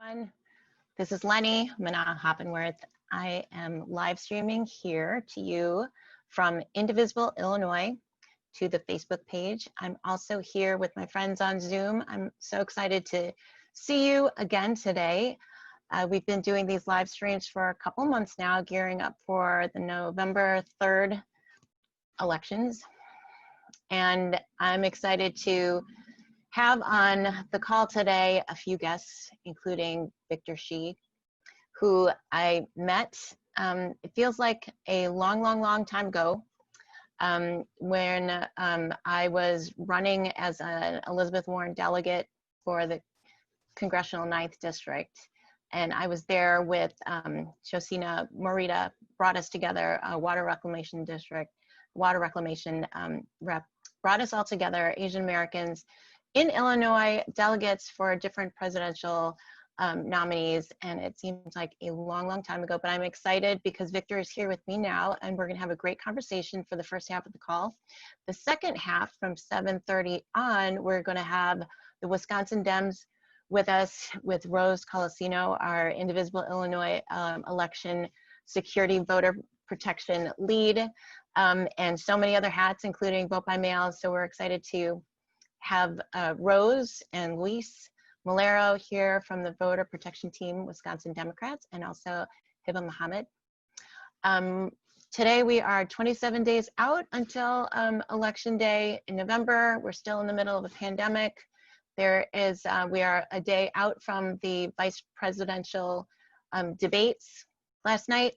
everyone. This is Lenny Hoppenworth. I am live streaming here to you from Indivisible Illinois to the Facebook page. I'm also here with my friends on Zoom. I'm so excited to see you again today. We've been doing these live streams for a couple months now, gearing up for the November 3rd elections. And I'm excited to have on the call today a few guests, including Victor Shi, who I met, it feels like a long time ago, when I was running as an Elizabeth Warren delegate for the Congressional 9th District. And I was there with Josina Morita, brought us together, a water reclamation district, water reclamation rep, brought us all together, Asian Americans, in Illinois, delegates for different presidential nominees, and it seems like a long time ago, but I'm excited because Victor is here with me now, and we're gonna have a great conversation for the first half of the call. The second half, from 7:30 on, we're gonna have the Wisconsin Dems with us, with Rose Colacino, our Indivisible Illinois election security voter protection lead, and so many other hats, including vote by mail, so we're excited to have Rose and Luis Melero here from the voter protection team, Wisconsin Democrats, and also Heba Mohammed. Today we are 27 days out until election day in November. We're still in the middle of a pandemic. We are a day out from the vice presidential debates last night.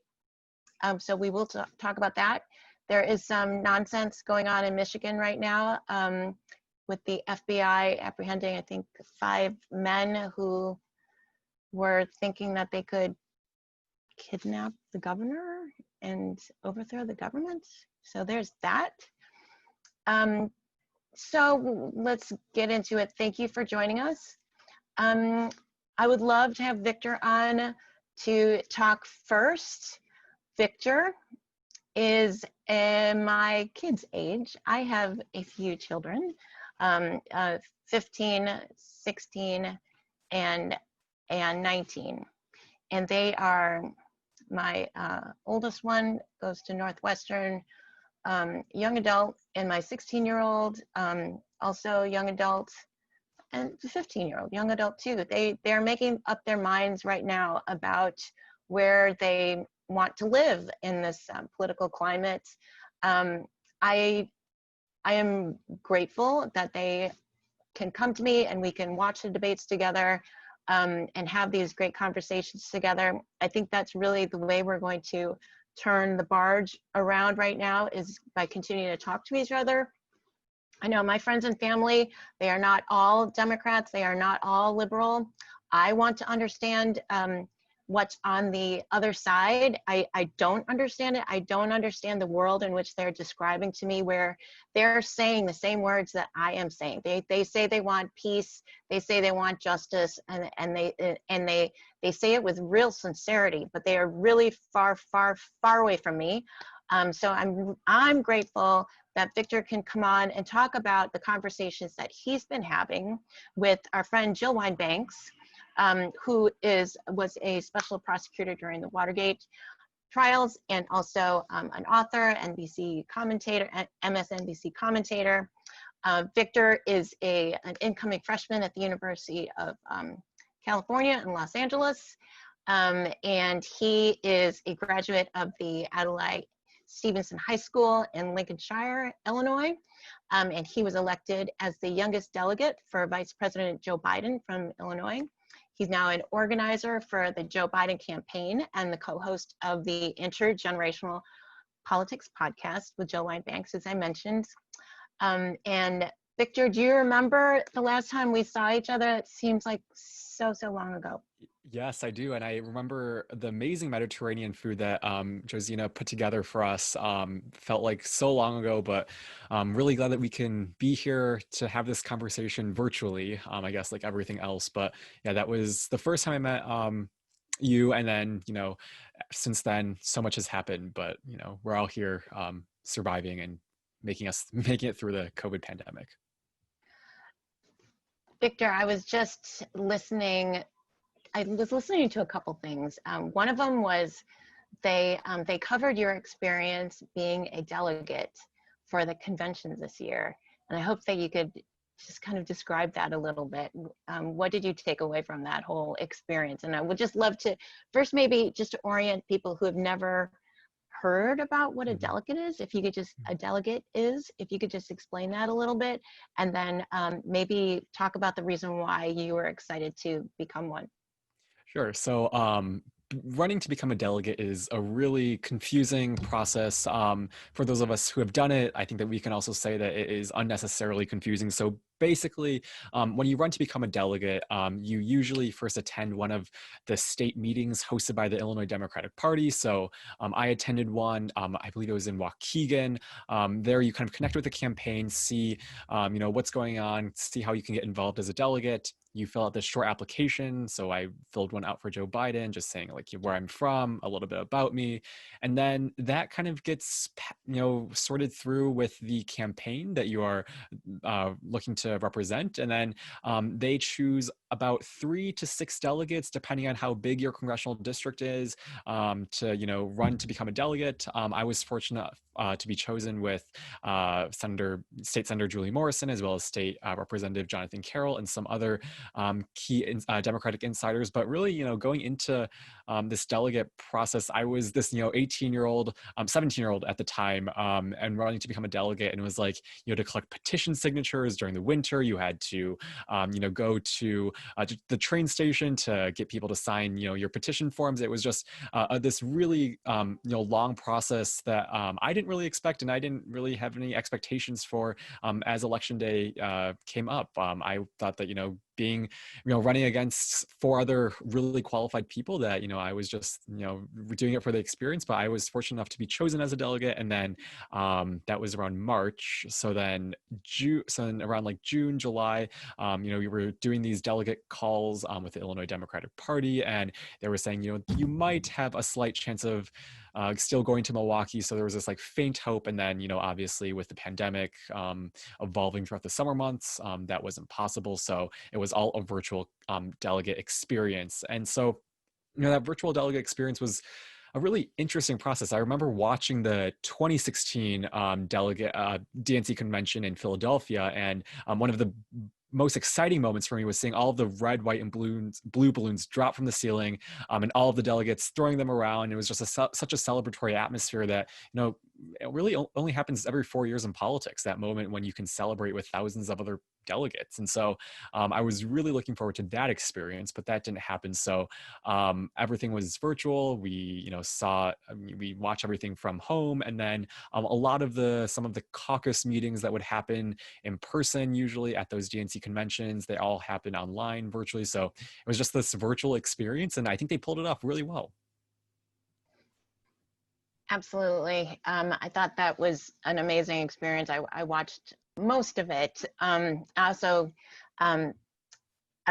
So we will talk about that. There is some nonsense going on in Michigan right now, with the FBI apprehending, I think, 5 men who were thinking that they could kidnap the governor and overthrow the government. So there's that. So let's get into it. Thank you for joining us. I would love to have Victor on to talk first. Victor is my kid's age. I have a few children. 15, 16, and 19. And they are, my oldest one goes to Northwestern, young adult, and my 16-year-old, also young adult, and 15-year-old, young adult too. They're making up their minds right now about where they want to live in this political climate. I am grateful that they can come to me and we can watch the debates together and have these great conversations together. I think that's really the way we're going to turn the barge around right now, is by continuing to talk to each other. I know my friends and family, they are not all Democrats, they are not all liberal. I want to understand what's on the other side. I don't understand it. I don't understand the world in which they're describing to me, where they're saying the same words that I am saying. They say they want peace, they say they want justice, and they say it with real sincerity, but they are really far away from me. So I'm grateful that Victor can come on and talk about the conversations that he's been having with our friend Jill Wine-Banks, who was a special prosecutor during the Watergate trials, and also an author, NBC commentator, MSNBC commentator. Victor is an incoming freshman at the University of California in Los Angeles, and he is a graduate of the Adlai Stevenson High School in Lincolnshire, Illinois, and he was elected as the youngest delegate for Vice President Joe Biden from Illinois. He's now an organizer for the Joe Biden campaign and the co-host of the Intergenerational Politics podcast with Jill Wine-Banks, as I mentioned. And Victor, do you remember the last time we saw each other? It seems like so long ago. Yes, I do. And I remember the amazing Mediterranean food that Josina put together for us. Felt like so long ago, but I'm really glad that we can be here to have this conversation virtually, I guess, like everything else. But yeah, that was the first time I met you. And then, since then, so much has happened, but, we're all here surviving and making it through the COVID pandemic. Victor, I was just listening I was listening to a couple things. One of them was they covered your experience being a delegate for the conventions this year, and I hope that you could just kind of describe that a little bit. What did you take away from that whole experience? And I would just love to first maybe just to orient people who have never heard about what a delegate is, if you could just if you could just explain that a little bit, and then maybe talk about the reason why you were excited to become one. Sure. So running to become a delegate is a really confusing process. For those of us who have done it, I think that we can also say that it is unnecessarily confusing. So basically, when you run to become a delegate, you usually first attend one of the state meetings hosted by the Illinois Democratic Party. So I attended one, I believe it was in Waukegan. There you kind of connect with the campaign, see what's going on, see how you can get involved as a delegate. You fill out this short application. So I filled one out for Joe Biden, just saying like where I'm from, a little bit about me. And then that kind of gets, sorted through with the campaign that you are looking to represent. And then they choose about 3 to 6 delegates, depending on how big your congressional district is, to, run to become a delegate. I was fortunate to be chosen with State Senator Julie Morrison, as well as State Representative Jonathan Carroll and some other key Democratic insiders. But really, going into this delegate process, I was this, 18-year-old, 17-year-old at the time, and running to become a delegate. And it was like, to collect petition signatures during the winter, you had to, go to the train station to get people to sign, your petition forms. It was just this really, long process that I didn't really expect, and I didn't really have any expectations for as election day came up. I thought that, being, running against 4 other really qualified people, that, I was just, doing it for the experience. But I was fortunate enough to be chosen as a delegate. And then that was around March. So then around like June, July, we were doing these delegate calls with the Illinois Democratic Party, and they were saying, you might have a slight chance of still going to Milwaukee. So there was this like faint hope. And then, obviously with the pandemic evolving throughout the summer months, that wasn't possible. So it was all a virtual delegate experience. And so, that virtual delegate experience was a really interesting process. I remember watching the 2016 delegate DNC convention in Philadelphia, and one of the most exciting moments for me was seeing all of the red, white, and blue balloons drop from the ceiling, and all of the delegates throwing them around. It was just such a celebratory atmosphere that, it really only happens every 4 years in politics, that moment when you can celebrate with thousands of other delegates. And so I was really looking forward to that experience, but that didn't happen. So everything was virtual. We, we watched everything from home. And then some of the caucus meetings that would happen in person, usually at those DNC conventions, they all happen online virtually. So it was just this virtual experience. And I think they pulled it off really well. Absolutely. I thought that was an amazing experience. I watched most of it. Also, I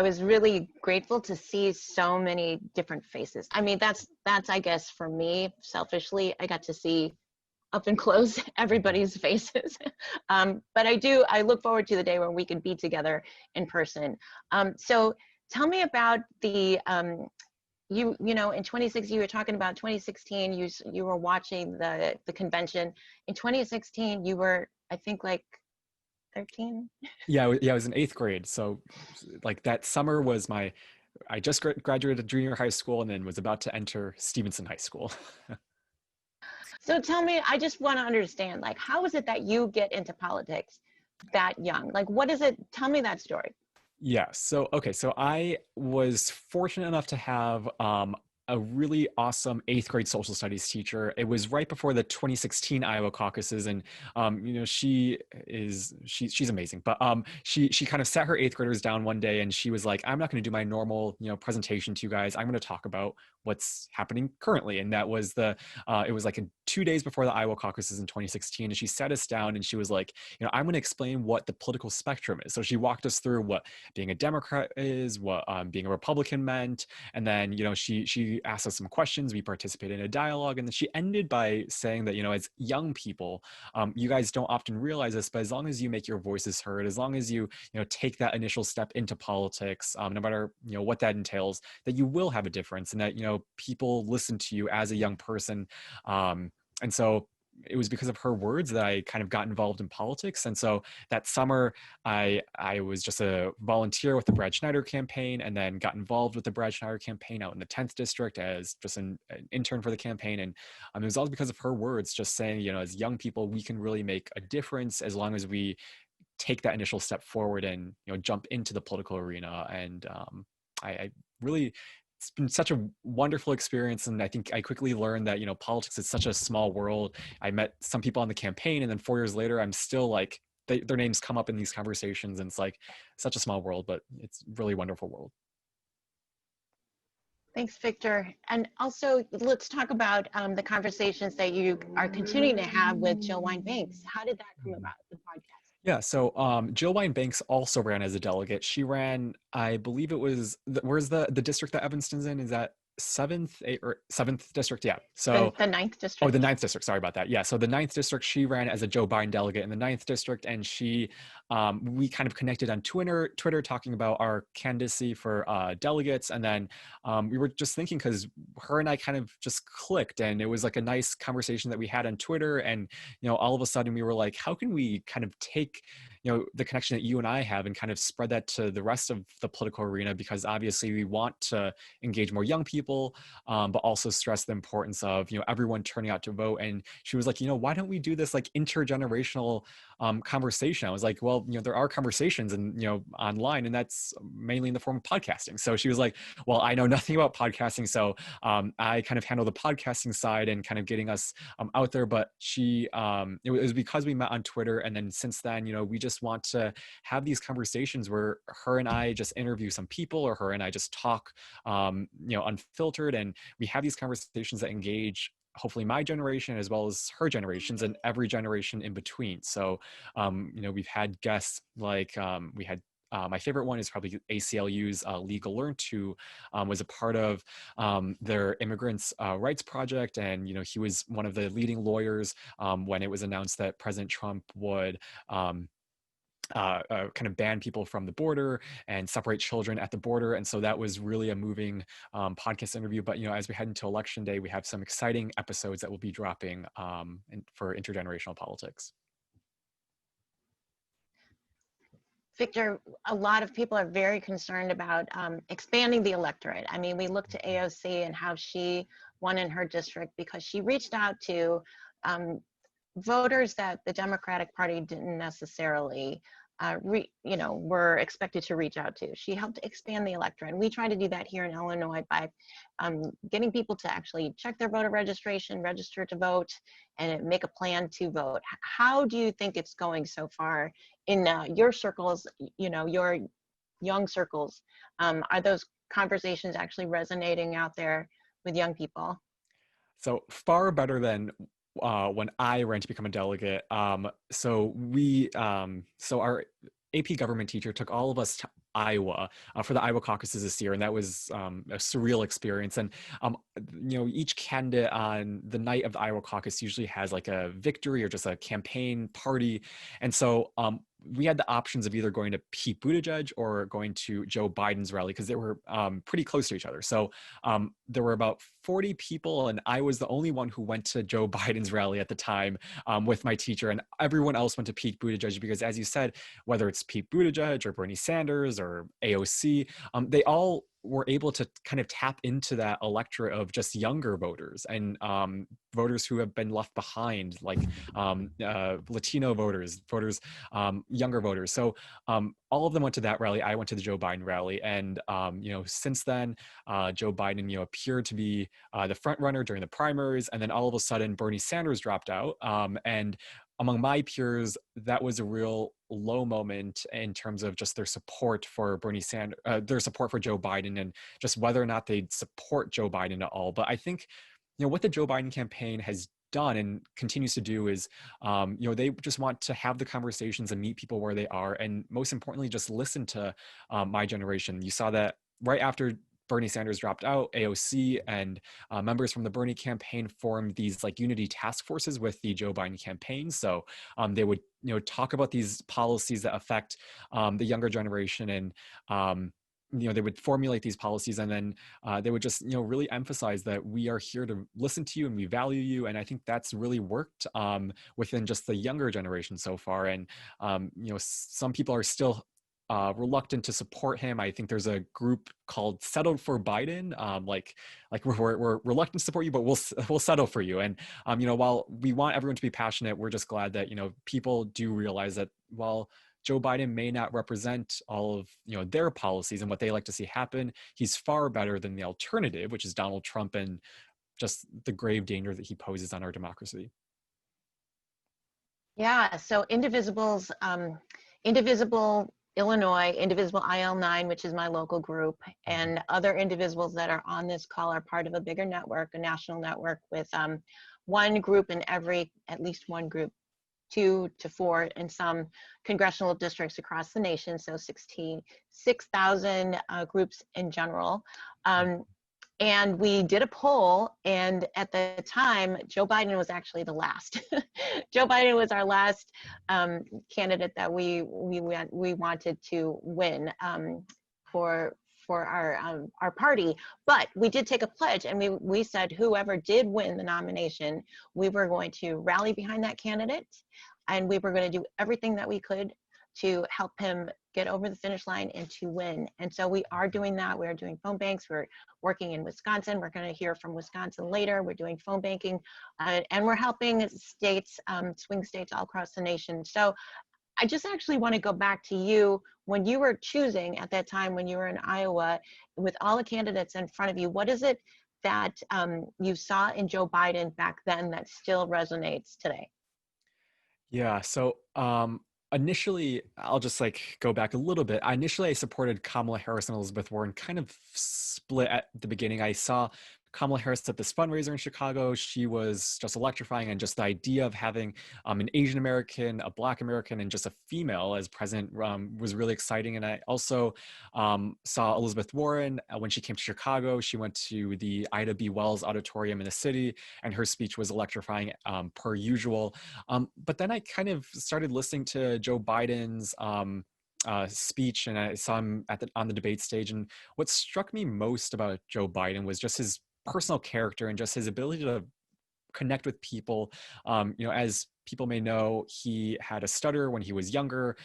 was really grateful to see so many different faces. I mean, that's I guess for me, selfishly, I got to see up and close everybody's faces. But I look forward to the day when we can be together in person. So tell me about the, in 2016, you were talking about 2016, you were watching the convention. In 2016, you were, I think, like 13? Yeah, I was in 8th grade. So like that summer was I just graduated junior high school and then was about to enter Stevenson High School. So tell me, I just want to understand, like, how is it that you get into politics that young? Like, what is it? Tell me that story. Yeah. So I was fortunate enough to have a really awesome 8th grade social studies teacher. It was right before the 2016 Iowa caucuses, and she's amazing. But she kind of sat her 8th graders down one day, and she was like, "I'm not going to do my normal presentation to you guys. I'm going to talk about what's happening currently. And that was it was like 2 days before the Iowa caucuses in 2016. And she sat us down and she was like, I'm going to explain what the political spectrum is. So she walked us through what being a Democrat is, what being a Republican meant. And then, she asked us some questions. We participated in a dialogue. And then she ended by saying that, as young people, you guys don't often realize this, but as long as you make your voices heard, as long as you take that initial step into politics, no matter what that entails, that you will have a difference, and that people listen to you as a young person. And so it was because of her words that I kind of got involved in politics. And so that summer, I was just a volunteer with the Brad Schneider campaign, and then got involved with the Brad Schneider campaign out in the 10th district as just an intern for the campaign. And it was all because of her words, just saying, as young people, we can really make a difference as long as we take that initial step forward and jump into the political arena. And I really, it's been such a wonderful experience. And I think I quickly learned that politics is such a small world. I met some people on the campaign, and then 4 years later, I'm still like, their names come up in these conversations, and it's like such a small world, but it's really wonderful world. Thanks, Victor. And also, let's talk about the conversations that you are continuing to have with Jill Wine-Banks. How did that come about, the podcast? Yeah, so Jill Wine-Banks also ran as a delegate. She ran, I believe it was, where's the district that Evanston's in? Is that 7th district? Yeah. So the 9th district. Oh, the 9th district. Sorry about that. Yeah. So the 9th district, she ran as a Joe Biden delegate in the 9th district. And we kind of connected on Twitter talking about our candidacy for delegates. And then we were just thinking, because her and I kind of just clicked, and it was like a nice conversation that we had on Twitter. And, all of a sudden we were like, how can we kind of take the connection that you and I have and kind of spread that to the rest of the political arena? Because obviously we want to engage more young people, but also stress the importance of, everyone turning out to vote. And she was like, why don't we do this like intergenerational conversation? I was like, well, there are conversations and, online, and that's mainly in the form of podcasting. So she was like, well, I know nothing about podcasting. So I kind of handle the podcasting side and kind of getting us out there. But it was because we met on Twitter. And then since then, we just want to have these conversations where her and I just interview some people, or her and I just talk, unfiltered. And we have these conversations that engage hopefully my generation as well as her generations and every generation in between. So, we've had guests like we had my favorite one is probably ACLU's Legal Learned, who was a part of their immigrants' rights project. And, he was one of the leading lawyers when it was announced that President Trump would kind of ban people from the border and separate children at the border. And so that was really a moving podcast interview. But, as we head into Election Day, we have some exciting episodes that will be dropping for Intergenerational Politics. Victor, a lot of people are very concerned about expanding the electorate. I mean, we look to AOC and how she won in her district because she reached out to voters that the Democratic Party didn't necessarily were expected to reach out to. She helped expand the electorate. And we try to do that here in Illinois by getting people to actually check their voter registration, register to vote, and make a plan to vote. How do you think it's going so far in your circles, your young circles? Are those conversations actually resonating out there with young people? So far better than when I ran to become a delegate. So our AP government teacher took all of us to Iowa for the Iowa caucuses this year, and that was a surreal experience. And each candidate on the night of the Iowa caucus usually has like a victory or just a campaign party, and so we had the options of either going to Pete Buttigieg or going to Joe Biden's rally because they were pretty close to each other. So there were about 40 people, and I was the only one who went to Joe Biden's rally at the time with my teacher, and everyone else went to Pete Buttigieg because, as you said, whether it's Pete Buttigieg or Bernie Sanders or AOC, they all were able to kind of tap into that electorate of just younger voters and voters who have been left behind, like Latino voters, younger voters. So all of them went to that rally. I went to the Joe Biden rally. And, since then, Joe Biden, appeared to be the front runner during the primaries. And then all of a sudden, Bernie Sanders dropped out. And among my peers, that was a real low moment in terms of just their support for Bernie Sanders, their support for Joe Biden, and just whether or not they'd support Joe Biden at all. But I think, what the Joe Biden campaign has done and continues to do is, they just want to have the conversations and meet people where they are, and most importantly, just listen to my generation. You saw that right after Bernie Sanders dropped out, AOC and members from the Bernie campaign formed these like unity task forces with the Joe Biden campaign. So they would, talk about these policies that affect the younger generation, and they would formulate these policies, and then they would just, really emphasize that we are here to listen to you and we value you. And I think that's really worked within just the younger generation so far. And some people are still reluctant to support him. I think there's a group called Settled for Biden. Like we're reluctant to support you, but we'll settle for you. And while we want everyone to be passionate, we're just glad that people do realize that while Joe Biden may not represent all of their policies and what they like to see happen, he's far better than the alternative, which is Donald Trump, and just the grave danger that he poses on our democracy. Yeah. So Indivisible Illinois, Indivisible IL9, which is my local group, and other Indivisibles that are on this call are part of a bigger network, a national network with one group in at least one group, 2 to 4 in some congressional districts across the nation, so 6,000 groups in general. And we did a poll, and at the time, Joe Biden was actually the last. Joe Biden was our last candidate that we wanted to win for our party. But we did take a pledge, and we said whoever did win the nomination, we were going to rally behind that candidate, and we were going to do everything that we could to help him get over the finish line and to win. And so we are doing that. We are doing phone banks. We're working in Wisconsin. We're going to hear from Wisconsin later. We're doing phone banking, and we're helping states, swing states all across the nation. So I just actually want to go back to you when you were choosing at that time, when you were in Iowa, with all the candidates in front of you. What is it that you saw in Joe Biden back then that still resonates today? Yeah. So initially, I'll just go back a little bit. Initially, I supported Kamala Harris and Elizabeth Warren, kind of split at the beginning. I saw Kamala Harris at this fundraiser in Chicago. She was just electrifying, and just the idea of having an Asian American, a Black American, and just a female as president was really exciting. And I also saw Elizabeth Warren when she came to Chicago. She went to the Ida B. Wells Auditorium in the city, and her speech was electrifying per usual. But then I kind of started listening to Joe Biden's speech, and I saw him on the debate stage. And what struck me most about Joe Biden was just his personal character and just his ability to connect with people. As people may know, he had a stutter when he was younger.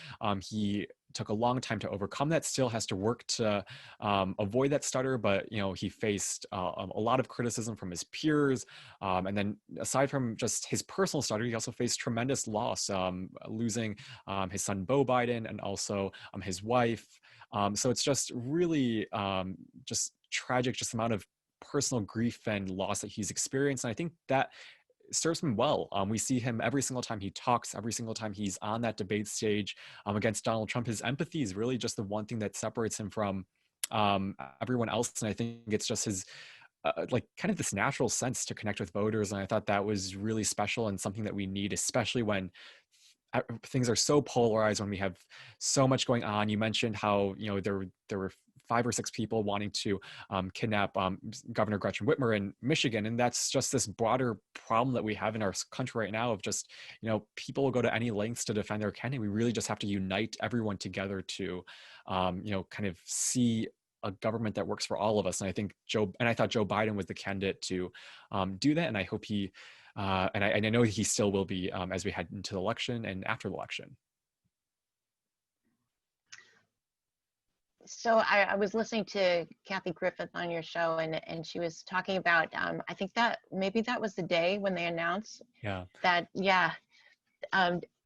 He took a long time to overcome that, still has to work to avoid that stutter, but he faced a lot of criticism from his peers. And then aside from just his personal stutter, he also faced tremendous loss, losing his son Beau Biden and also his wife. So it's just really just tragic, just the amount of personal grief and loss that he's experienced. And I think that serves him well. We see him every single time he talks, every single time he's on that debate stage against Donald Trump. His empathy is really just the one thing that separates him from everyone else. And I think it's just his kind of this natural sense to connect with voters. And I thought that was really special and something that we need, especially when things are so polarized, when we have so much going on. You mentioned how there were 5 or 6 people wanting to kidnap Governor Gretchen Whitmer in Michigan, and that's just this broader problem that we have in our country right now of just people will go to any lengths to defend their candidate. We really just have to unite everyone together to kind of see a government that works for all of us. And I thought Joe Biden was the candidate to do that, and I hope he and I know he still will be as we head into the election and after the election. So I was listening to Kathy Griffith on your show, and she was talking about, I think that maybe that was the day when they announced that,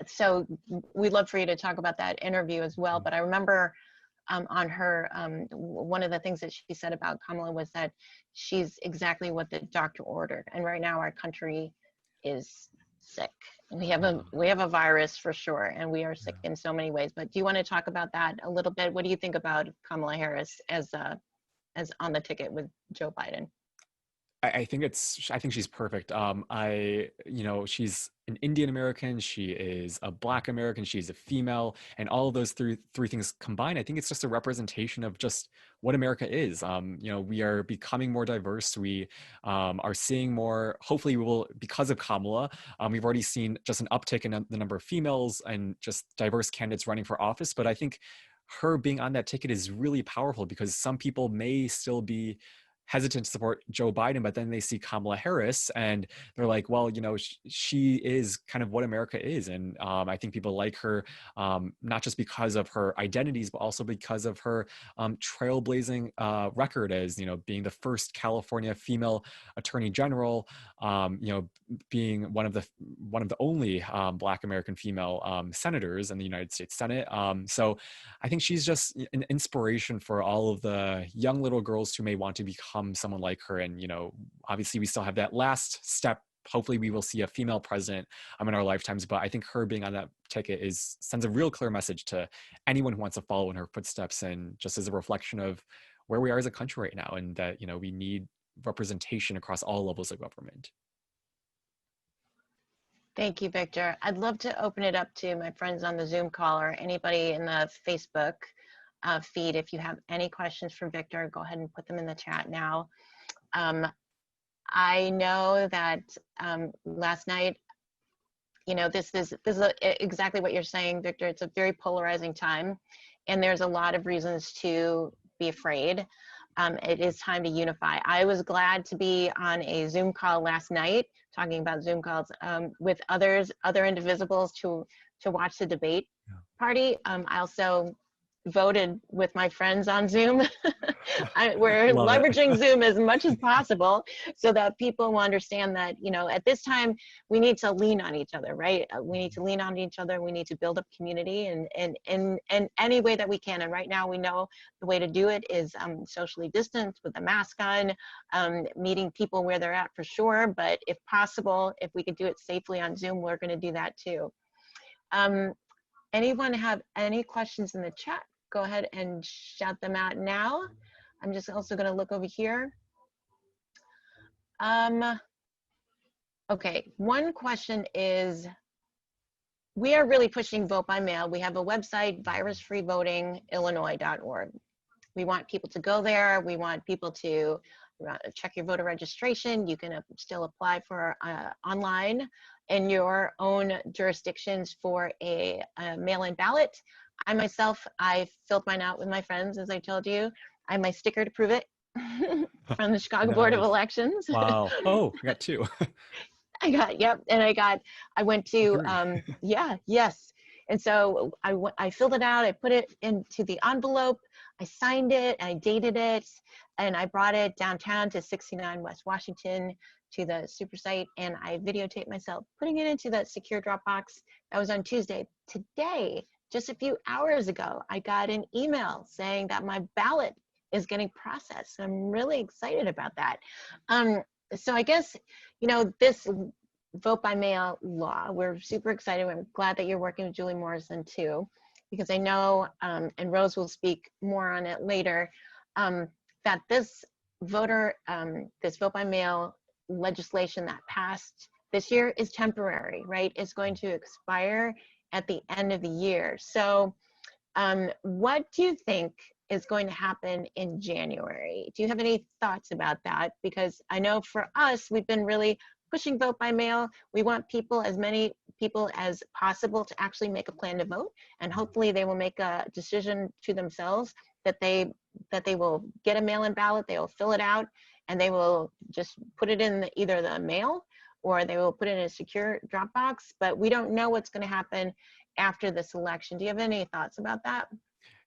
so we'd love for you to talk about that interview as well. But I remember on her, one of the things that she said about Kamala was that she's exactly what the doctor ordered. And right now our country is sick. We have a virus for sure, and we are sick in so many ways. But do you want to talk about that a little bit? What do you think about Kamala Harris as on the ticket with Joe Biden? I think she's perfect. She's an Indian American. She is a Black American. She's a female, and all of those three things combined, I think it's just a representation of just what America is. We are becoming more diverse. We are seeing more. Hopefully, we will, because of Kamala. We've already seen just an uptick in the number of females and just diverse candidates running for office. But I think her being on that ticket is really powerful, because some people may still be hesitant to support Joe Biden, but then they see Kamala Harris and they're like, well, she is kind of what America is. And I think people like her, not just because of her identities, but also because of her trailblazing record as, being the first California female attorney general, being one of the only Black American female senators in the United States Senate. So I think she's just an inspiration for all of the young little girls who may want to become someone like her. And obviously we still have that last step. Hopefully we will see a female president in our lifetimes, but I think her being on that ticket sends a real clear message to anyone who wants to follow in her footsteps, and just as a reflection of where we are as a country right now, and that we need representation across all levels of government. Thank you, Victor. I'd love to open it up to my friends on the Zoom call or anybody in the Facebook feed. If you have any questions for Victor, go ahead and put them in the chat now. I know that last night, this is exactly what you're saying, Victor. It's a very polarizing time, and there's a lot of reasons to be afraid. It is time to unify. I was glad to be on a Zoom call last night, talking about Zoom calls with other Indivisibles to watch the debate party. I also voted with my friends on Zoom. We're leveraging Zoom as much as possible so that people will understand that, at this time, we need to lean on each other, right? We need to lean on each other. We need to build up community and any way that we can. And right now we know the way to do it is socially distanced with a mask on, meeting people where they're at for sure. But if possible, if we could do it safely on Zoom, we're going to do that too. Anyone have any questions in the chat? Go ahead and shout them out now. I'm just also going to look over here. Okay, one question is, we are really pushing vote by mail. We have a website, virusfreevotingillinois.org. We want people to go there. We want people to check your voter registration. You can still apply for online in your own jurisdictions for a mail-in ballot. I myself, I filled mine out with my friends, as I told you. I have my sticker to prove it from the Chicago Board of Elections. Wow. Oh, I got two. Yep. And I went to, yes. And so I filled it out. I put it into the envelope. I signed it, and I dated it, and I brought it downtown to 69 West Washington to the super site, and I videotaped myself putting it into that secure Dropbox. That was on Tuesday. Today, just a few hours ago, I got an email saying that my ballot is getting processed. I'm really excited about that. So I guess, this vote by mail law, we're super excited. I'm glad that you're working with Julie Morrison too, because I know, and Rose will speak more on it later, that this vote by mail legislation that passed this year is temporary, right? It's going to expire at the end of the year. So what do you think is going to happen in January? Do you have any thoughts about that? Because I know for us, we've been really pushing vote by mail. We want as many people as possible to actually make a plan to vote, and hopefully they will make a decision to themselves that they will get a mail-in ballot, they will fill it out, and they will just put it in either the mail or they will put it in a secure Dropbox. But we don't know what's going to happen after this election. Do you have any thoughts about that?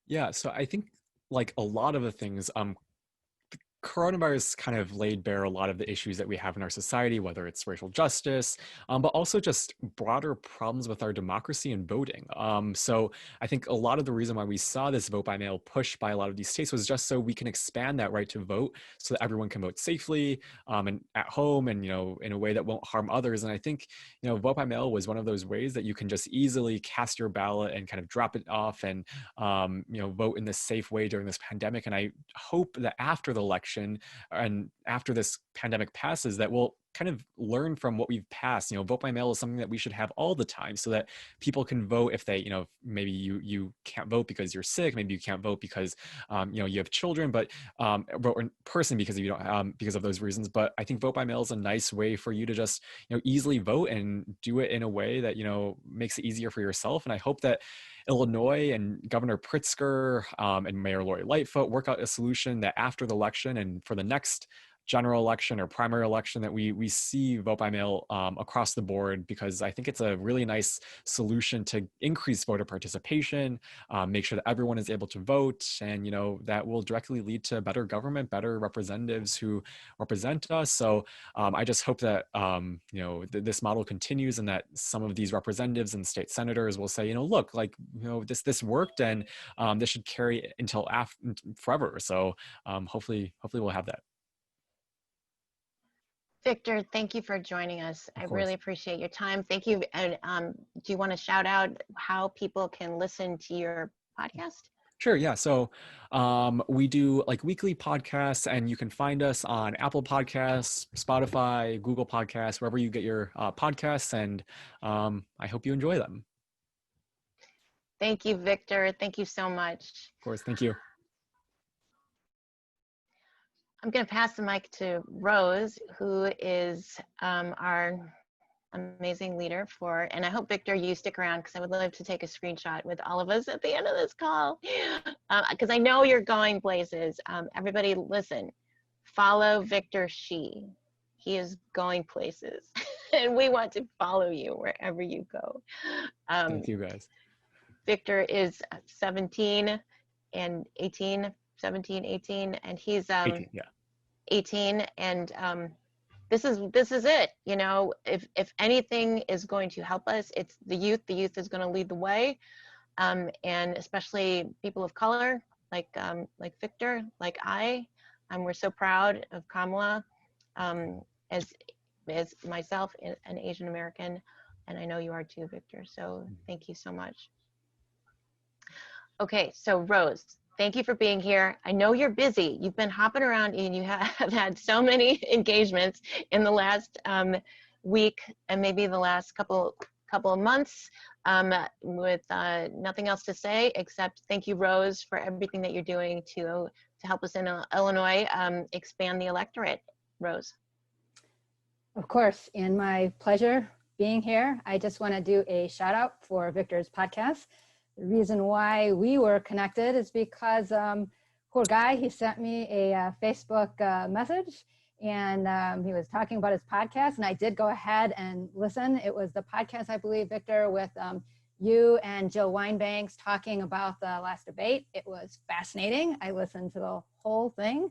Yeah, so I think like a lot of the things, coronavirus kind of laid bare a lot of the issues that we have in our society, whether it's racial justice, but also just broader problems with our democracy and voting. So I think a lot of the reason why we saw this vote by mail push by a lot of these states was just so we can expand that right to vote so that everyone can vote safely and at home and, in a way that won't harm others. And I think, vote by mail was one of those ways that you can just easily cast your ballot and kind of drop it off and, vote in this safe way during this pandemic. And I hope that after the election and after this pandemic passes, that we'll kind of learn from what we've passed. Vote by mail is something that we should have all the time so that people can vote if they, maybe you can't vote because you're sick, maybe you can't vote because, you have children, but vote in person because you don't, because of those reasons. But I think vote by mail is a nice way for you to just, easily vote and do it in a way that, makes it easier for yourself. And I hope that Illinois and Governor Pritzker and Mayor Lori Lightfoot work out a solution that after the election and for the next general election or primary election that we see vote by mail across the board, because I think it's a really nice solution to increase voter participation, make sure that everyone is able to vote, and that will directly lead to better government, better representatives who represent us. So I just hope that this model continues and that some of these representatives and state senators will say, look, like this worked, and this should carry until forever. So hopefully we'll have that. Victor, thank you for joining us. I really appreciate your time. Thank you. And do you want to shout out how people can listen to your podcast? Sure. Yeah. So we do like weekly podcasts, and you can find us on Apple Podcasts, Spotify, Google Podcasts, wherever you get your podcasts. And I hope you enjoy them. Thank you, Victor. Thank you so much. Of course. Thank you. I'm going to pass the mic to Rose, who is our amazing leader and I hope, Victor, you stick around because I would love to take a screenshot with all of us at the end of this call, because I know you're going places. Everybody listen, follow Victor Shi. He is going places and we want to follow you wherever you go. Thank you, guys. Victor is 17 and 18, 17, 18, and he's 18, yeah. 18, and this is it. If anything is going to help us, it's the youth. The youth is going to lead the way, and especially people of color like Victor, like we're so proud of Kamala as myself, an Asian American, and I know you are too, Victor. So thank you so much. Okay, so Rose, thank you for being here. I know you're busy. You've been hopping around and you have had so many engagements in the last week and maybe the last couple of months with nothing else to say except thank you, Rose, for everything that you're doing to help us in Illinois expand the electorate. Rose. Of course, and my pleasure being here. I just want to do a shout out for Victor's podcast. The reason why we were connected is because poor guy, he sent me a Facebook message, and he was talking about his podcast, and I did go ahead and listen. It was the podcast, I believe, Victor, with you and Joe Winebanks talking about the last debate. It was fascinating. I listened to the whole thing,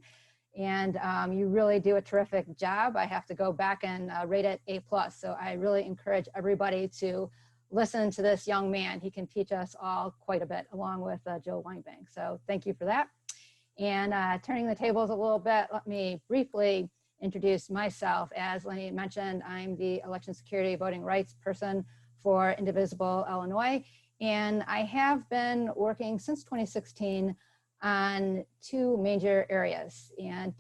and you really do a terrific job. I have to go back and rate it A+. So I really encourage everybody to listen to this young man. He can teach us all quite a bit, along with Joe Winebank. So thank you for that. And turning the tables a little bit, let me briefly introduce myself. As Lenny mentioned, I'm the election security voting rights person for Indivisible Illinois. And I have been working since 2016 on two major areas. And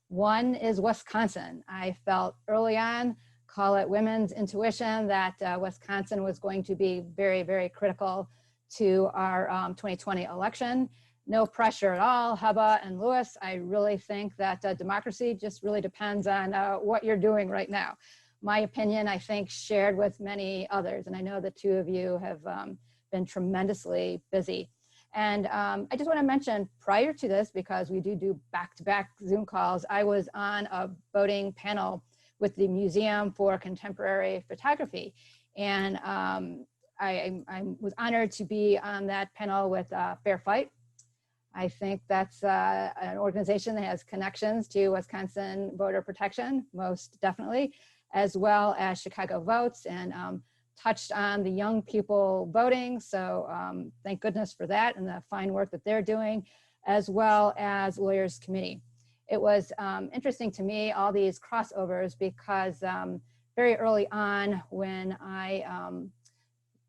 one is Wisconsin. I felt early on, call it women's intuition, that Wisconsin was going to be very, very critical to our 2020 election. No pressure at all, Heba and Lewis. I really think that democracy just really depends on what you're doing right now. My opinion, I think, shared with many others, and I know the two of you have been tremendously busy. And I just want to mention, prior to this, because we do back-to-back Zoom calls, I was on a voting panel with the Museum for Contemporary Photography. And I was honored to be on that panel with Fair Fight. I think that's an organization that has connections to Wisconsin voter protection, most definitely, as well as Chicago Votes, and touched on the young people voting. So thank goodness for that and the fine work that they're doing, as well as Lawyers Committee. It was interesting to me, all these crossovers, because very early on when I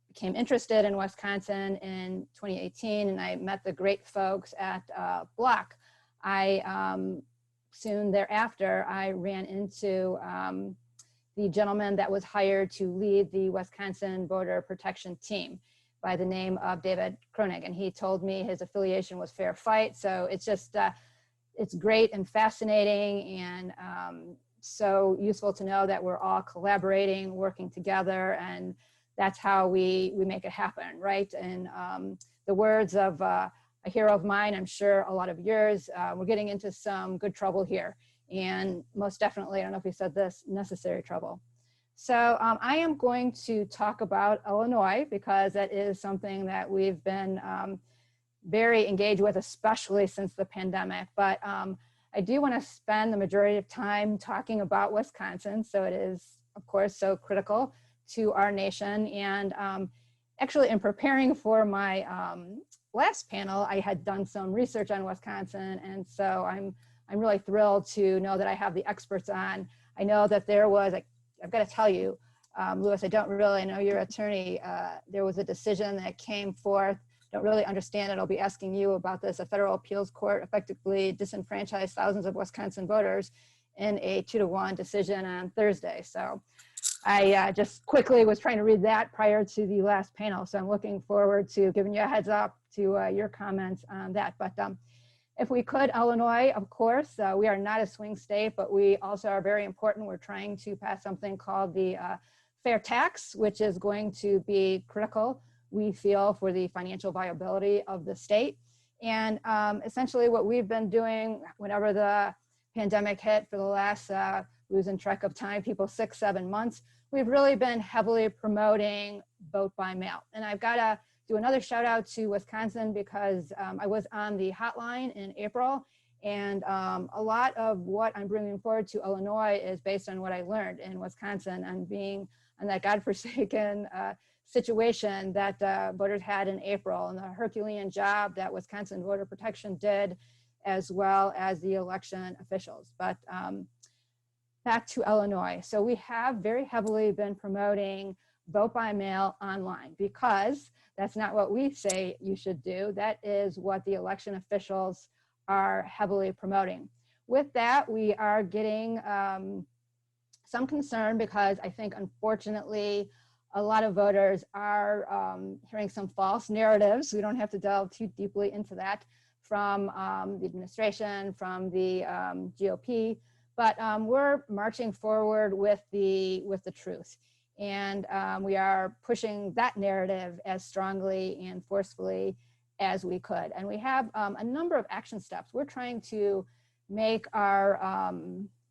became interested in Wisconsin in 2018, and I met the great folks at Block. Soon thereafter, I ran into the gentleman that was hired to lead the Wisconsin voter protection team by the name of David Kroenig. And he told me his affiliation was Fair Fight. So it's just, it's great and fascinating, and so useful to know that we're all collaborating, working together, and that's how we make it happen, right? And the words of a hero of mine, I'm sure a lot of yours, we're getting into some good trouble here. And most definitely, I don't know if you said this, necessary trouble. So I am going to talk about Illinois, because that is something that we've been very engaged with, especially since the pandemic. But I do want to spend the majority of time talking about Wisconsin. So it is, of course, so critical to our nation. And actually, in preparing for my last panel, I had done some research on Wisconsin. And so I'm really thrilled to know that I have the experts on. I know that there was, I've got to tell you, Louis, I don't really know your attorney. There was a decision that came forth. Don't really understand it. I'll be asking you about this. A federal appeals court effectively disenfranchised thousands of Wisconsin voters in a 2-to-1 decision on Thursday. So I just quickly was trying to read that prior to the last panel. So I'm looking forward to giving you a heads up to your comments on that. But if we could, Illinois, of course, we are not a swing state, but we also are very important. We're trying to pass something called the fair tax, which is going to be critical, we feel, for the financial viability of the state. And essentially what we've been doing whenever the pandemic hit for the last, losing track of time, people 6-7 months, we've really been heavily promoting vote by mail. And I've got to do another shout out to Wisconsin, because I was on the hotline in April, and a lot of what I'm bringing forward to Illinois is based on what I learned in Wisconsin and being on that godforsaken situation that voters had in April, and the Herculean job that Wisconsin voter protection did, as well as the election officials. But back to Illinois. So we have very heavily been promoting vote by mail online, because that's not what we say you should do. That is what the election officials are heavily promoting. With that, we are getting some concern, because I think, unfortunately, a lot of voters are hearing some false narratives. We don't have to delve too deeply into that from the administration, from the GOP, but we're marching forward with the truth. And we are pushing that narrative as strongly and forcefully as we could. And we have a number of action steps. We're trying to make our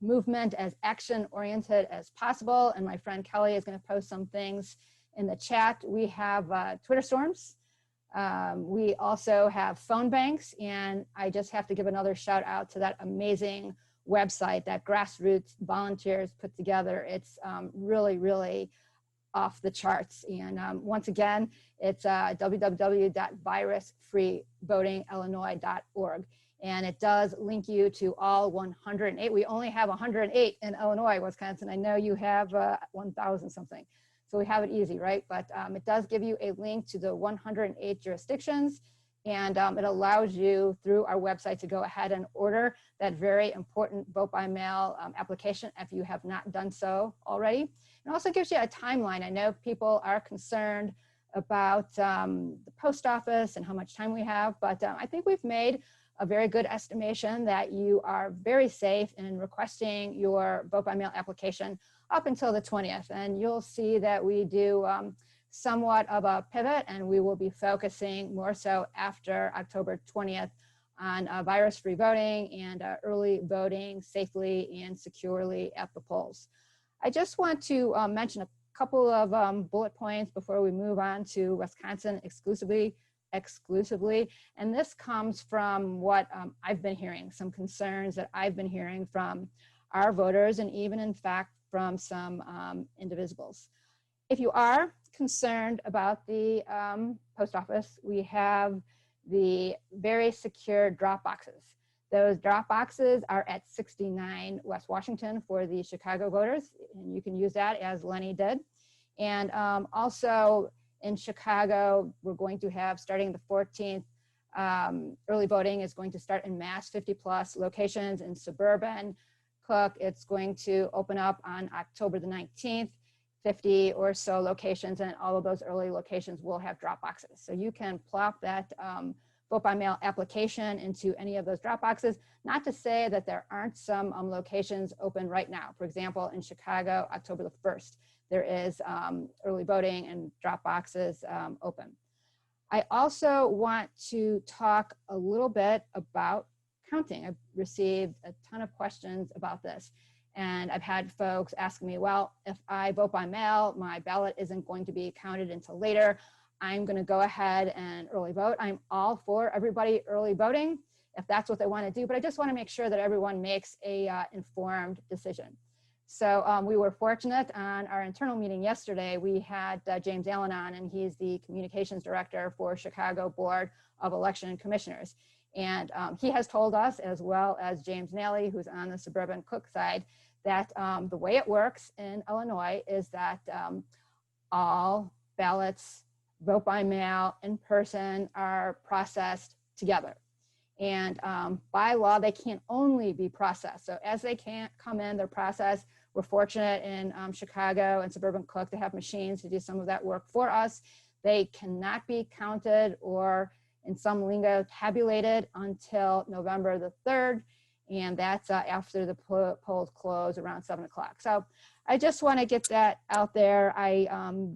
movement as action-oriented as possible. And my friend Kelly is going to post some things in the chat. We have Twitter storms. We also have phone banks. And I just have to give another shout out to that amazing website that grassroots volunteers put together. It's really, really off the charts. And once again, it's www.virusfreevotingillinois.org. And it does link you to all 108. We only have 108 in Illinois, Wisconsin. I know you have 1,000 something. So we have it easy, right? But it does give you a link to the 108 jurisdictions. And it allows you through our website to go ahead and order that very important vote by mail application if you have not done so already. It also gives you a timeline. I know people are concerned about the post office and how much time we have, but I think we've made a very good estimation that you are very safe in requesting your vote by mail application up until the 20th. And you'll see that we do somewhat of a pivot, and we will be focusing more so after October 20th on virus-free voting and early voting safely and securely at the polls. I just want to mention a couple of bullet points before we move on to Wisconsin exclusively exclusively. And this comes from what I've been hearing, some concerns that I've been hearing from our voters, and even in fact from some indivisibles. If you are concerned about the post office, we have the very secure drop boxes. Those drop boxes are at 69 West Washington for the Chicago voters, and you can use that as Lenny did. And also in Chicago, we're going to have, starting the 14th, early voting is going to start in mass 50+ locations in suburban Cook. It's going to open up on October the 19th, 50 or so locations, and all of those early locations will have drop boxes. So you can plop that vote by mail application into any of those drop boxes. Not to say that there aren't some locations open right now. For example, in Chicago, October the 1st, there is early voting and drop boxes open. I also want to talk a little bit about counting. I've received a ton of questions about this. And I've had folks ask me, well, if I vote by mail, my ballot isn't going to be counted until later. I'm going to go ahead and early vote. I'm all for everybody early voting if that's what they want to do, but I just want to make sure that everyone makes a informed decision. So we were fortunate on our internal meeting yesterday. We had James Allen on, and he's the communications director for Chicago Board of Election Commissioners. And he has told us, as well as James Nally, who's on the suburban Cook side, that the way it works in Illinois is that all ballots, vote by mail, in person, are processed together. And by law, they can only be processed. So as they can't come in, they're processed. We're fortunate in Chicago and suburban Cook to have machines to do some of that work for us. They cannot be counted or, in some lingo, tabulated until November the 3rd. And that's after the polls close around 7 o'clock. So I just want to get that out there. I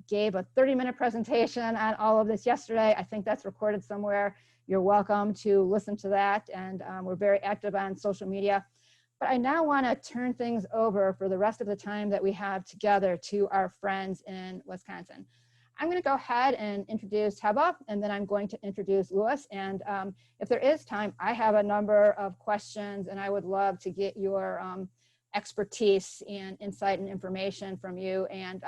gave a 30-minute presentation on all of this yesterday. I think that's recorded somewhere. You're welcome to listen to that. And we're very active on social media. But I now want to turn things over for the rest of the time that we have together to our friends in Wisconsin. I'm going to go ahead and introduce Heba, and then I'm going to introduce Louis. And if there is time, I have a number of questions, and I would love to get your expertise and insight and information from you. And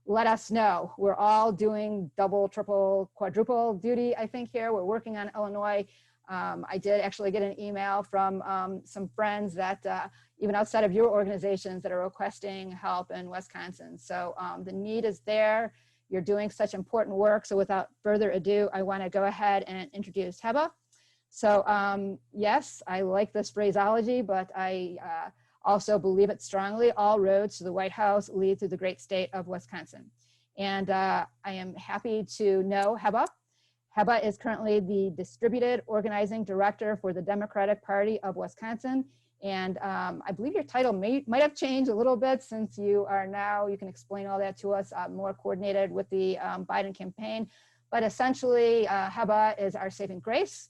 let us know. We're all doing double, triple, quadruple duty, I think, here. We're working on Illinois. I did actually get an email from some friends that even outside of your organizations that are requesting help in Wisconsin. So the need is there. You're doing such important work. So without further ado, I want to go ahead and introduce Heba. So yes, I like this phraseology, but I also believe it strongly. All roads to the White House lead through the great state of Wisconsin. And I am happy to know Heba. Heba is currently the Distributed Organizing Director for the Democratic Party of Wisconsin. And I believe your title might have changed a little bit since you are now, you can explain all that to us, more coordinated with the Biden campaign. But essentially, Heba is our saving grace,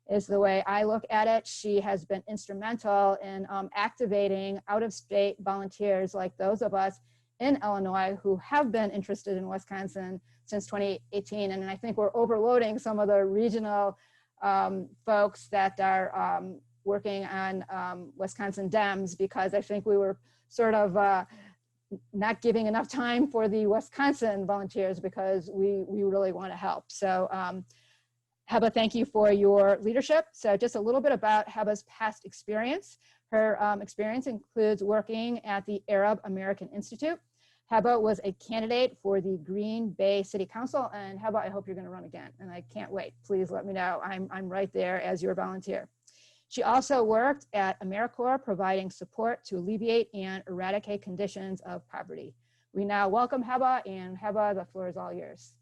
is the way I look at it. She has been instrumental in activating out-of-state volunteers like those of us in Illinois who have been interested in Wisconsin since 2018. And I think we're overloading some of the regional folks that are working on Wisconsin Dems, because I think we were sort of not giving enough time for the Wisconsin volunteers because we really want to help. So Heba, thank you for your leadership. So just a little bit about Heba's past experience. Her experience includes working at the Arab American Institute. Heba was a candidate for the Green Bay City Council, and Heba, I hope you're going to run again, and I can't wait. Please let me know. I'm right there as your volunteer. She also worked at AmeriCorps, providing support to alleviate and eradicate conditions of poverty. We now welcome Heba, and Heba, the floor is all yours.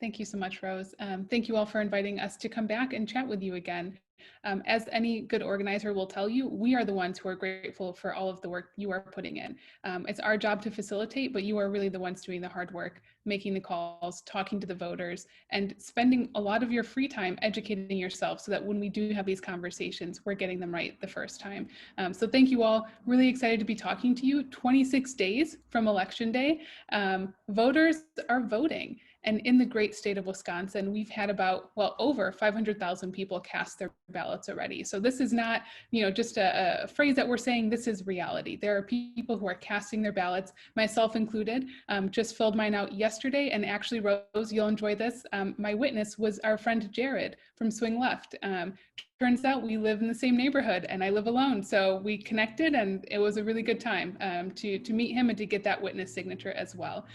Thank you so much, Rose. Thank you all for inviting us to come back and chat with you again. As any good organizer will tell you, we are the ones who are grateful for all of the work you are putting in. It's our job to facilitate, but you are really the ones doing the hard work, making the calls, talking to the voters, and spending a lot of your free time educating yourself so that when we do have these conversations, we're getting them right the first time. So thank you all. Really excited to be talking to you. 26 days from Election Day. Voters are voting. And in the great state of Wisconsin, we've had about, well, over 500,000 people cast their ballots already. So this is not, just a phrase that we're saying, this is reality. There are people who are casting their ballots, myself included. Just filled mine out yesterday, and actually, Rose, you'll enjoy this. My witness was our friend Jared from Swing Left. Turns out we live in the same neighborhood, and I live alone. So we connected, and it was a really good time to meet him and to get that witness signature as well.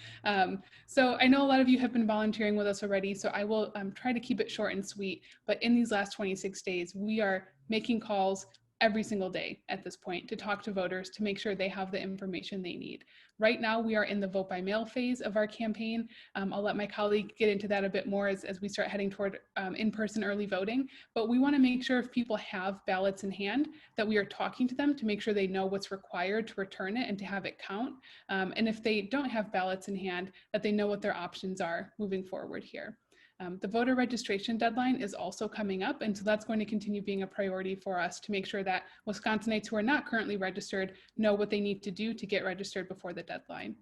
So I know a lot of you have been volunteering with us already, so I will try to keep it short and sweet. But in these last 26 days, we are making calls every single day at this point to talk to voters to make sure they have the information they need. Right now, we are in the vote by mail phase of our campaign. I'll let my colleague get into that a bit more as we start heading toward in-person early voting. But we want to make sure if people have ballots in hand, that we are talking to them to make sure they know what's required to return it and to have it count. And if they don't have ballots in hand, that they know what their options are moving forward here. The voter registration deadline is also coming up, and so that's going to continue being a priority for us to make sure that Wisconsinites who are not currently registered know what they need to do to get registered before the deadline.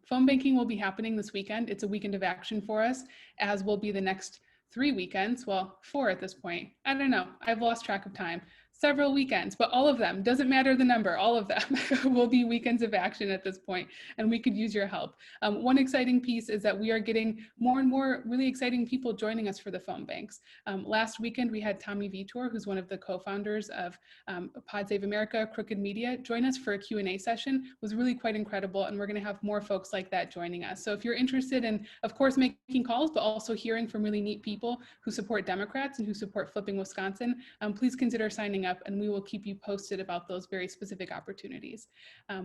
Phone banking will be happening this weekend. It's a weekend of action for us, as will be the next 3 weekends, well, 4 at this point. I don't know, I've lost track of time. Several weekends, but all of them, doesn't matter the number, all of them will be weekends of action at this point, and we could use your help. One exciting piece is that we are getting more and more really exciting people joining us for the phone banks. Last weekend, we had Tommy Vitor, who's one of the co-founders of Pod Save America, Crooked Media, join us for a Q&A session. It was really quite incredible, and we're gonna have more folks like that joining us. So if you're interested in, of course, making calls, but also hearing from really neat people who support Democrats and who support flipping Wisconsin, please consider signing up, and we will keep you posted about those very specific opportunities.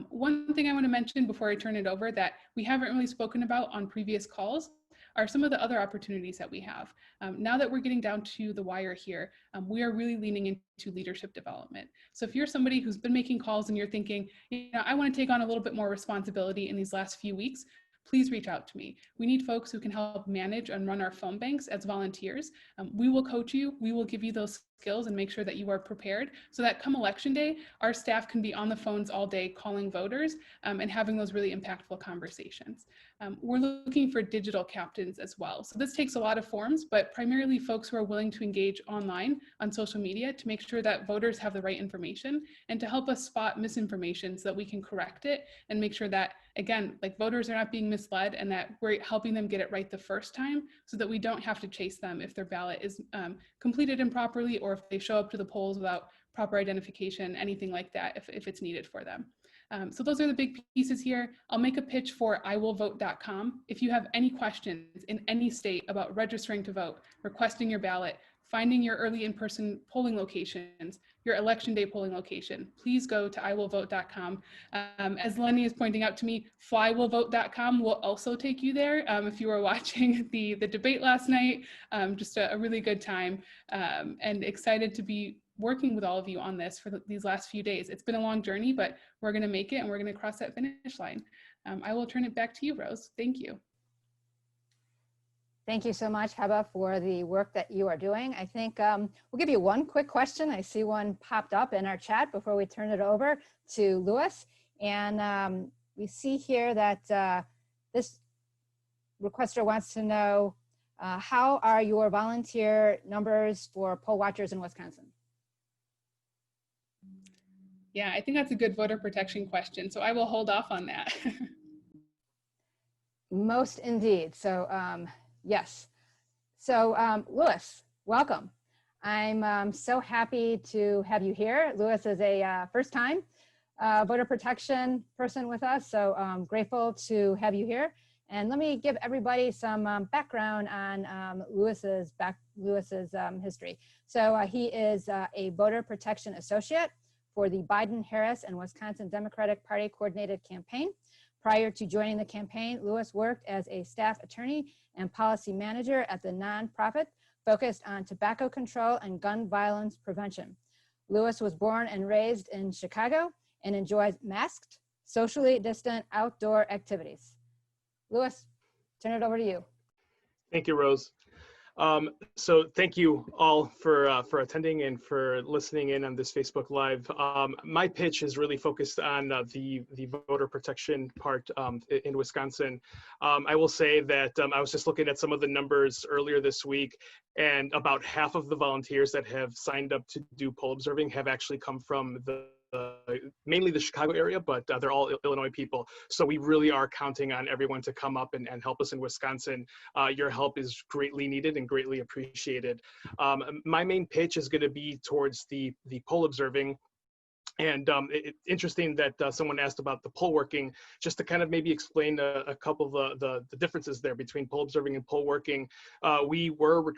One thing I want to mention before I turn it over that we haven't really spoken about on previous calls are some of the other opportunities that we have. Now that we're getting down to the wire here, we are really leaning into leadership development. So if you're somebody who's been making calls and you're thinking, I want to take on a little bit more responsibility in these last few weeks, please reach out to me. We need folks who can help manage and run our phone banks as volunteers. We will coach you, we will give you those skills and make sure that you are prepared so that come election day, our staff can be on the phones all day calling voters and having those really impactful conversations. We're looking for digital captains as well. So this takes a lot of forms, but primarily folks who are willing to engage online on social media to make sure that voters have the right information and to help us spot misinformation so that we can correct it and make sure that, again, like voters are not being misled and that we're helping them get it right the first time so that we don't have to chase them if their ballot is completed improperly or if they show up to the polls without proper identification, anything like that, if it's needed for them. So those are the big pieces here. I'll make a pitch for iwillvote.com. If you have any questions in any state about registering to vote, requesting your ballot, finding your early in-person polling locations, your election day polling location, please go to iwillvote.com. As Lenny is pointing out to me, flywillvote.com will also take you there. If you were watching the debate last night, just a really good time and excited to be working with all of you on this for these last few days. It's been a long journey, but we're gonna make it and we're gonna cross that finish line. I will turn it back to you, Rose. Thank you. Thank you so much, Heba, for the work that you are doing. I think we'll give you one quick question. I see one popped up in our chat before we turn it over to Lewis. And we see here that this requester wants to know, how are your volunteer numbers for poll watchers in Wisconsin? Yeah, I think that's a good voter protection question, so I will hold off on that. Most indeed. So yes. So Lewis, welcome. I'm so happy to have you here. Lewis is a first-time voter protection person with us, so I'm grateful to have you here. And let me give everybody some background on Lewis's history. So he is a voter protection associate for the Biden, Harris, and Wisconsin Democratic Party coordinated campaign. Prior to joining the campaign, Lewis worked as a staff attorney and policy manager at the nonprofit focused on tobacco control and gun violence prevention. Lewis was born and raised in Chicago and enjoys masked, socially distant outdoor activities. Lewis, turn it over to you. Thank you, Rose. So thank you all for attending and for listening in on this Facebook Live. My pitch is really focused on the voter protection part in Wisconsin. I will say that I was just looking at some of the numbers earlier this week, and about half of the volunteers that have signed up to do poll observing have actually come from mainly the Chicago area, but they're all Illinois people. So we really are counting on everyone to come up and help us in Wisconsin. Your help is greatly needed and greatly appreciated. My main pitch is going to be towards the poll observing. And interesting that someone asked about the poll working, just to kind of maybe explain a couple of the differences there between poll observing and poll working. We're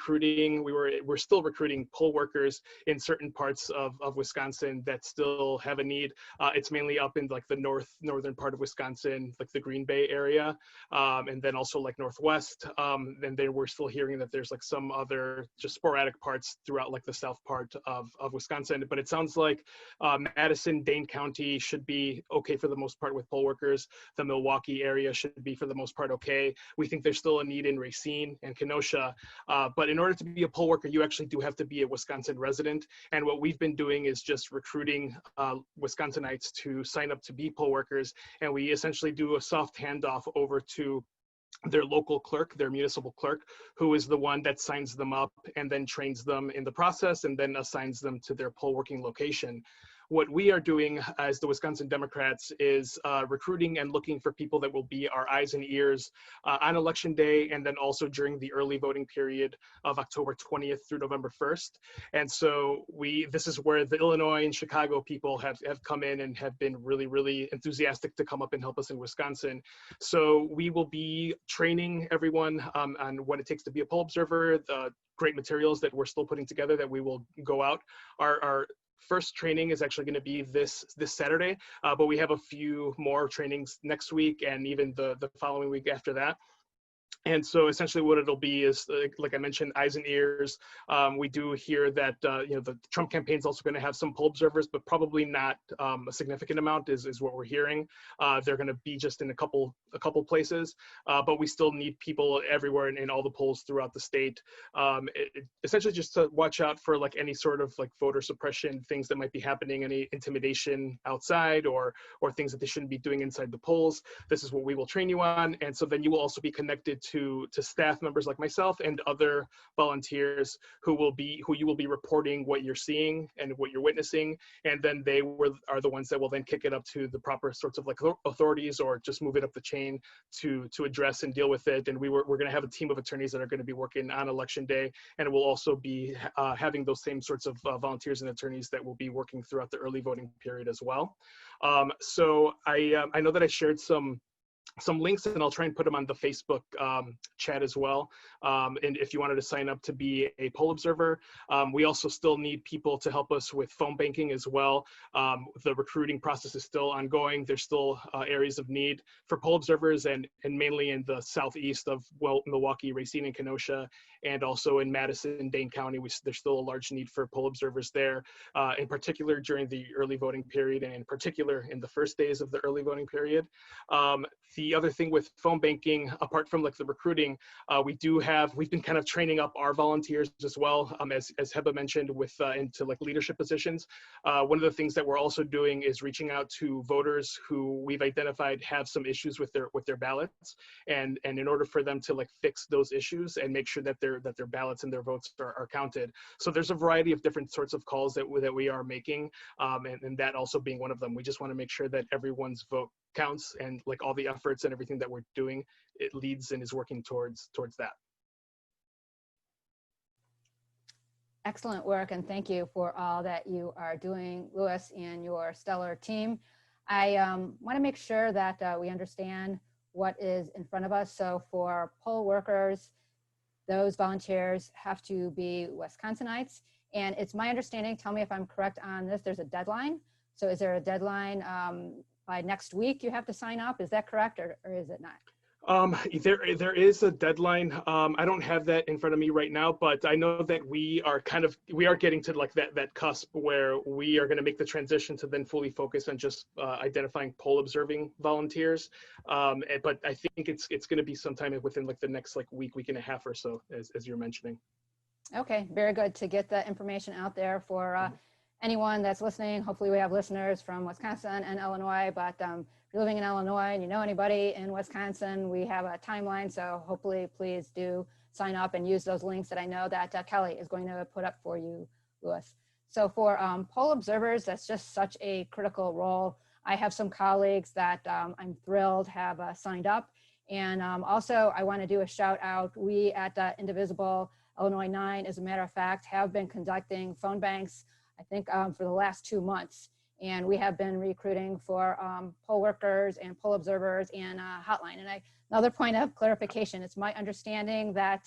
still recruiting poll workers in certain parts of Wisconsin that still have a need. It's mainly up in like the northern part of Wisconsin, like the Green Bay area, and then also like Northwest. And then we're still hearing that there's like some other just sporadic parts throughout like the south part of Wisconsin. But it sounds like Madison, Dane County should be okay for the most part with poll workers. The Milwaukee area should be for the most part okay. We think there's still a need in Racine and Kenosha. But in order to be a poll worker, you actually do have to be a Wisconsin resident. And what we've been doing is just recruiting Wisconsinites to sign up to be poll workers. And we essentially do a soft handoff over to their local clerk, their municipal clerk, who is the one that signs them up and then trains them in the process and then assigns them to their poll working location. What we are doing as the Wisconsin Democrats is recruiting and looking for people that will be our eyes and ears on Election Day, and then also during the early voting period of October 20th through November 1st. And so this is where the Illinois and Chicago people have come in and have been really, really enthusiastic to come up and help us in Wisconsin. So we will be training everyone on what it takes to be a poll observer, the great materials that we're still putting together that we will go out. Our first training is actually going to be this Saturday, but we have a few more trainings next week and even the following week after that. And so essentially what it'll be is, like I mentioned, eyes and ears. We do hear that the Trump campaign is also going to have some poll observers, but probably not a significant amount is what we're hearing. They're going to be just in a couple places, but we still need people everywhere in all the polls throughout the state. Essentially just to watch out for like any sort of like voter suppression things that might be happening, any intimidation outside or things that they shouldn't be doing inside the polls. This is what we will train you on. And so then you will also be connected to staff members like myself and other volunteers who you will be reporting what you're seeing and what you're witnessing, and then they are the ones that will then kick it up to the proper sorts of like authorities or just move it up the chain to address and deal with it. And we're going to have a team of attorneys that are going to be working on Election Day, and it will also be having those same sorts of volunteers and attorneys that will be working throughout the early voting period as well. So I know that I shared some links, and I'll try and put them on the Facebook chat as well. And if you wanted to sign up to be a poll observer, we also still need people to help us with phone banking as well. The recruiting process is still ongoing. There's still areas of need for poll observers, and mainly in the southeast of Milwaukee, Racine, and Kenosha, and also in Madison, Dane County. There's still a large need for poll observers there, in particular during the early voting period, and in particular in the first days of the early voting period. The other thing with phone banking, apart from like the recruiting, we've been kind of training up our volunteers as well, as Heba mentioned, into like leadership positions. One of the things that we're also doing is reaching out to voters who we've identified have some issues with their ballots, and in order for them to like fix those issues and make sure that their ballots and their votes are counted. So there's a variety of different sorts of calls that we are making, and that also being one of them. We just want to make sure that everyone's vote counts, and like all the efforts and everything that we're doing, it leads and is working towards that. Excellent work, and thank you for all that you are doing, Louis, and your stellar team. I want to make sure that we understand what is in front of us. So for poll workers, those volunteers have to be Wisconsinites, and it's my understanding, tell me if I'm correct on this, there's a deadline. So is there a deadline by next week you have to sign up? Is that correct, or is it not? There is a deadline. I don't have that in front of me right now, but I know that we are getting to like that cusp where we are going to make the transition to then fully focus on just identifying poll observing volunteers. But I think it's going to be sometime within like the next like week and a half or so, as you're mentioning. Okay, very good to get the information out there for anyone that's listening. Hopefully we have listeners from Wisconsin and Illinois, but if you're living in Illinois and you know anybody in Wisconsin, we have a timeline. So hopefully please do sign up and use those links that I know that Kelly is going to put up for you, Louis. So for poll observers, that's just such a critical role. I have some colleagues that I'm thrilled have signed up. And also I want to do a shout out. We at Indivisible Illinois 9, as a matter of fact, have been conducting phone banks, I think for the last 2 months. And we have been recruiting for poll workers and poll observers and hotline. And another point of clarification, it's my understanding that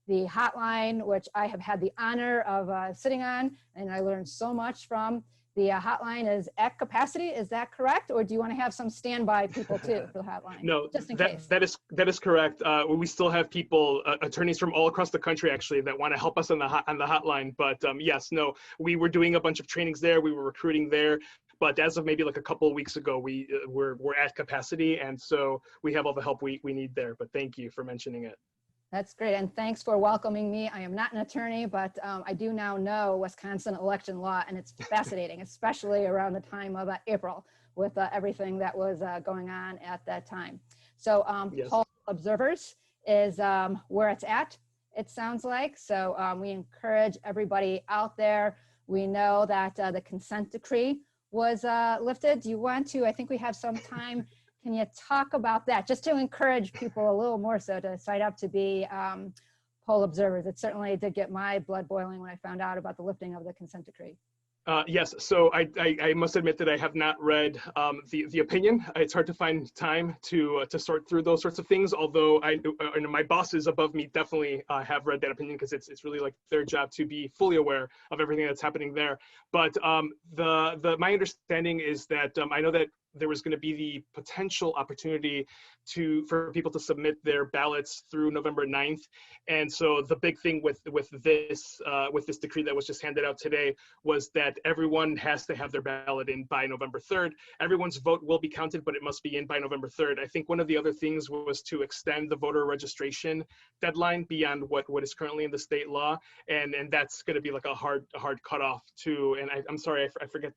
the hotline, which I have had the honor of sitting on, and I learned so much from, the hotline is at capacity. Is that correct? Or do you want to have some standby people too for the hotline? No, just in case. That is correct. We still have people, attorneys from all across the country actually, that want to help us on the hotline. But yes, no, we were doing a bunch of trainings there. We were recruiting there. But as of maybe like a couple of weeks ago, we're at capacity, and so we have all the help we need there. But thank you for mentioning it. That's great, and thanks for welcoming me. I am not an attorney, but I do now know Wisconsin election law, and it's fascinating, especially around the time of April with everything that was going on at that time. So Yes. poll observers is where it's at, it sounds like. So we encourage everybody out there. We know that the consent decree was lifted. Do you want to, I think we have some time. Can you talk about that, just to encourage people a little more so to sign up to be poll observers? It certainly did get my blood boiling when I found out about the lifting of the consent decree. Yes, so I must admit that I have not read the opinion. It's hard to find time to sort through those sorts of things, although my bosses above me definitely have read that opinion, because it's really like their job to be fully aware of everything that's happening there. But my understanding is that I know that there was going to be the potential opportunity for people to submit their ballots through November 9th. And so the big thing with this decree that was just handed out today was that everyone has to have their ballot in by November 3rd. Everyone's vote will be counted, but it must be in by November 3rd. I think one of the other things was to extend the voter registration deadline beyond what is currently in the state law. And that's going to be like a hard cutoff too. And I'm sorry, I forget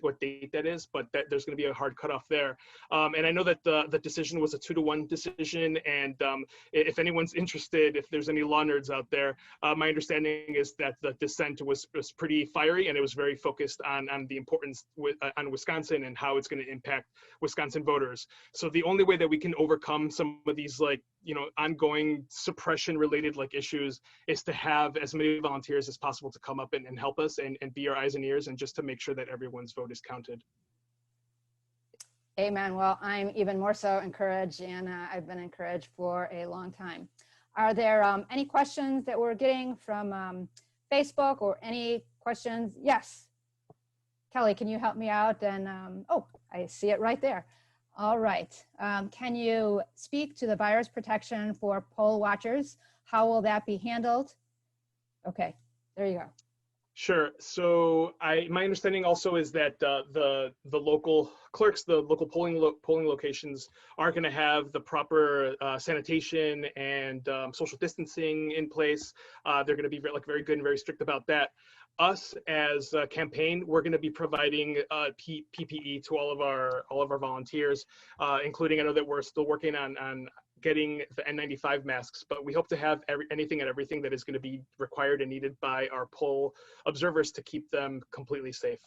what date that is, but there's going to be a hard cutoff there. And I know that the decision was a 2-to-1 decision. And if anyone's interested, if there's any law nerds out there, my understanding is that the dissent was pretty fiery, and it was very focused on the importance on Wisconsin and how it's going to impact Wisconsin voters. So the only way that we can overcome some of these ongoing suppression related issues is to have as many volunteers as possible to come up and help us and be our eyes and ears, and just to make sure that everyone's vote is counted. Amen. Well, I'm even more so encouraged, and I've been encouraged for a long time. Are there any questions that we're getting from Facebook, or any questions? Yes. Kelly, can you help me out? And oh, I see it right there. All right. Can you speak to the virus protection for poll watchers? How will that be handled? Okay, there you go. Sure. So my understanding also is that the local clerks, the local polling locations, are going to have the proper sanitation and social distancing in place. They're going to be very good and very strict about that. Us as a campaign, we're going to be providing PPE to all of our volunteers, including, I know that we're still working on getting the N95 masks, but we hope to have anything and everything that is going to be required and needed by our poll observers to keep them completely safe.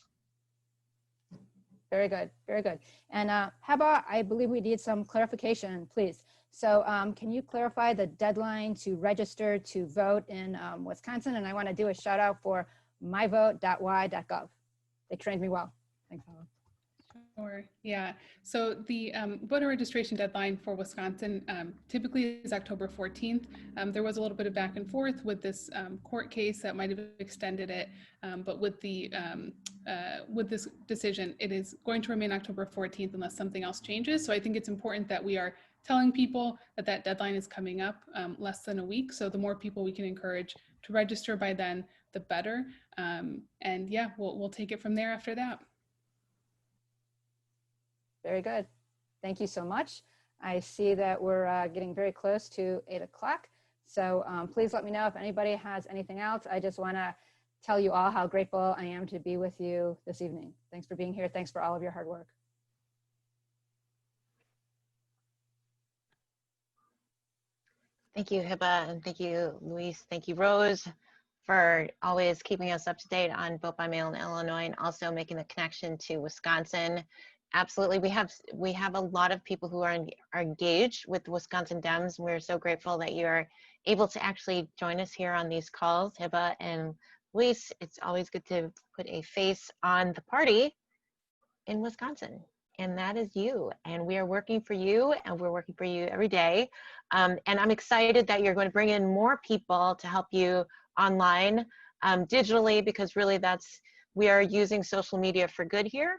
Very good, very good. And Heba, I believe we need some clarification, please. So can you clarify the deadline to register to vote in Wisconsin? And I want to do a shout out for myvote.y.gov. They trained me well. Thanks, Heba. Sure. Yeah. So the voter registration deadline for Wisconsin typically is October 14th. There was a little bit of back and forth with this court case that might have extended it, but with this decision, it is going to remain October 14th unless something else changes. So I think it's important that we are telling people that that deadline is coming up less than a week. So the more people we can encourage to register by then, the better. And yeah, we'll take it from there after that. Very good. Thank you so much. I see that we're getting very close to 8 o'clock. So please let me know if anybody has anything else. I just want to tell you all how grateful I am to be with you this evening. Thanks for being here. Thanks for all of your hard work. Thank you, Heba, and thank you, Luis. Thank you, Rose, for always keeping us up to date on vote by mail in Illinois and also making the connection to Wisconsin. Absolutely, we have a lot of people who are engaged with Wisconsin Dems. We're so grateful that you're able to actually join us here on these calls, Heba and Luis. It's always good to put a face on the party in Wisconsin, and that is you. And we are working for you, and we're working for you every day. And I'm excited that you're going to bring in more people to help you online, digitally, because really we are using social media for good here.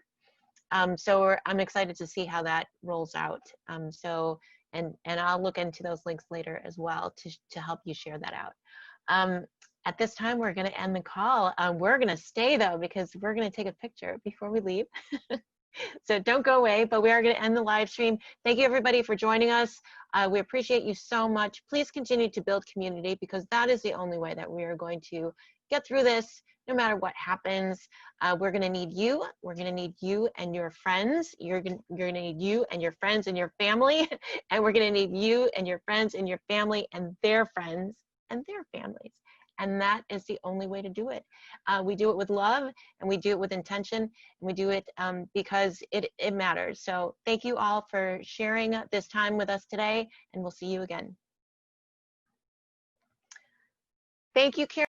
So I'm excited to see how that rolls out. And I'll look into those links later as well to help you share that out. At this time, we're going to end the call. We're going to stay though, because we're going to take a picture before we leave. So don't go away, but we are going to end the live stream. Thank you everybody for joining us. We appreciate you so much. Please continue to build community, because that is the only way that we are going to get through this, no matter what happens. We're going to need you. We're going to need you and your friends. You're going to need you and your friends and your family. And we're going to need you and your friends and your family and their friends and their families. And that is the only way to do it. We do it with love, and we do it with intention, and we do it because it matters. So thank you all for sharing this time with us today, and we'll see you again. Thank you, Karen.